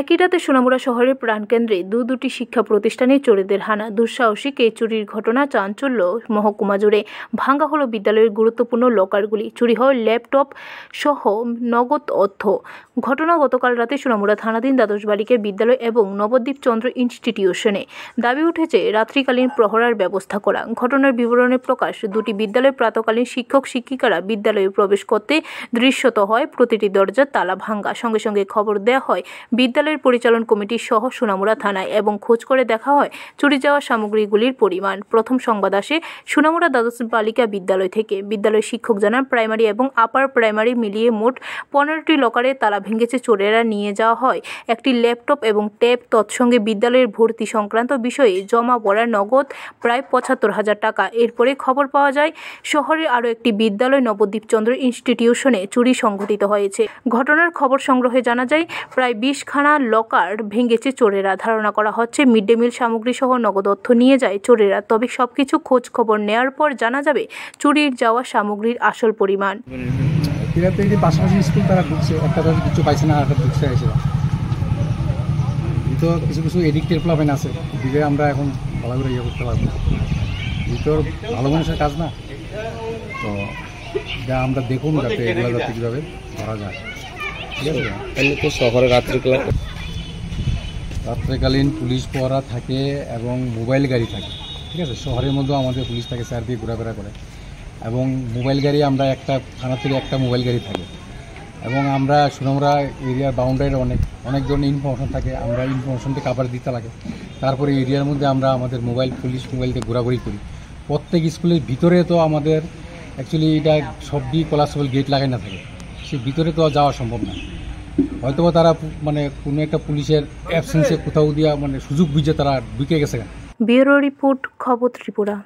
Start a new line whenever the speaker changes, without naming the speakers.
একই রাতে সোনামুড়া শহরের প্রাণকেন্দ্রে দুটি শিক্ষা প্রতিষ্ঠানে চোরেদের হানা। দুঃসাহসিক এই চুরির ঘটনা চাঞ্চল্য মহকুমা জুড়ে। ভাঙা হলো বিদ্যালয়ের গুরুত্বপূর্ণ লকারগুলি, চুরি হয় ল্যাপটপ সহ নগদ অর্থ। ঘটনা গতকাল রাতে সোনামুড়া থানাধীন দ্বাদশ বালিকা বিদ্যালয় এবং নবদ্বীপ চন্দ্র ইনস্টিটিউশনে। দাবি উঠেছে রাত্রিকালীন প্রহরার ব্যবস্থা করা। ঘটনার বিবরণে প্রকাশ, দুটি বিদ্যালয়ের প্রাতকালীন শিক্ষক শিক্ষিকারা বিদ্যালয়ে প্রবেশ করতে দৃশ্যত হয় প্রতিটি দরজার তালা ভাঙা। সঙ্গে সঙ্গে খবর দেওয়া হয় বিদ্যালয়ের পরিচালন কমিটি সহ সোনামুড়া থানায় এবং খোঁজ করে দেখা হয় চুরি যাওয়া সামগ্রীগুলির পরিমাণ। প্রথম সংবাদ আসে সোনামুড়া দ্বাদশ বালিকা বিদ্যালয় থেকে। বিদ্যালয়ের শিক্ষক জানান, প্রাইমারি এবং আপার প্রাইমারি মিলিয়ে মোট 15টি লকারে তালা ভেঙেছে চোরেরা। নিয়ে যাওয়া হয় একটি ল্যাপটপ এবং ট্যাব। তৎসঙ্গে বিদ্যালয়ের ভর্তি সংক্রান্ত বিষয়ে জমা পড়া নগদ প্রায় 75,000 টাকা। এরপরে খবর পাওয়া যায় শহরের আরও একটি বিদ্যালয় নবদ্বীপ চন্দ্র ইনস্টিটিউশনে চুরি সংঘটিত হয়েছে। ঘটনার খবর সংগ্রহে জানা যায় প্রায় 20খানা লকার ভেঙেছে চোরেরা। ধারণা করা হচ্ছে মিড ডে মিল সামগ্রী সহ নগদ অর্থ নিয়ে যায় চোরেরা। তবে সবকিছু খোঁজ খবর নেওয়ার পর জানা যাবে চুরির যাওয়া সামগ্রীর আসল পরিমাণ।
পাশাপাশি স্কুল তারা ঢুকছে, একটা তাদের কিছু পাইছে না, একটা ঢুকছে এসে তো কিছু কিছু এডিক্টের প্লাবেন আছে, দিকে আমরা এখন ভালো করে ইয়ে করতে পারবো না। ভিতর ভালো মানুষের কাজ না, তো যা আমরা দেখুন যাতে এগুলো যাতে কীভাবে করা যায়। ঠিক আছে,
তো শহরে
রাত্রেকালীন পুলিশ পহরা থাকে এবং মোবাইল গাড়ি থাকে। ঠিক আছে, শহরের মধ্যেও আমাদের পুলিশ থাকে, স্যার দিয়ে ঘোরাফেরা করে, এবং মোবাইল গাড়ি আমরা একটা থানা থেকে একটা মোবাইল গাড়ি থাকে, এবং আমরা সোনামুড়া এরিয়ার বাউন্ডারির অনেক ধরনের ইনফরমেশন থাকে, আমরা ইনফরমেশনটা কাভার দিতে লাগে। তারপরে এরিয়ার মধ্যে আমরা আমাদের পুলিশ মোবাইল দিয়ে ঘোরাঘুরি করি। প্রত্যেক স্কুলের ভিতরে তো আমাদের অ্যাকচুয়ালি এটা সবই কলাসেবল গেট লাগাই না থাকে, সে ভিতরে তো যাওয়া সম্ভব না। হয়তো তারা কোনো একটা পুলিশের অ্যাবসেন্সে কোথাও দিয়া সুযোগ বুঝে তারা ঢুকে গেছে।
ব্যুরো রিপোর্ট, খবর ত্রিপুরা।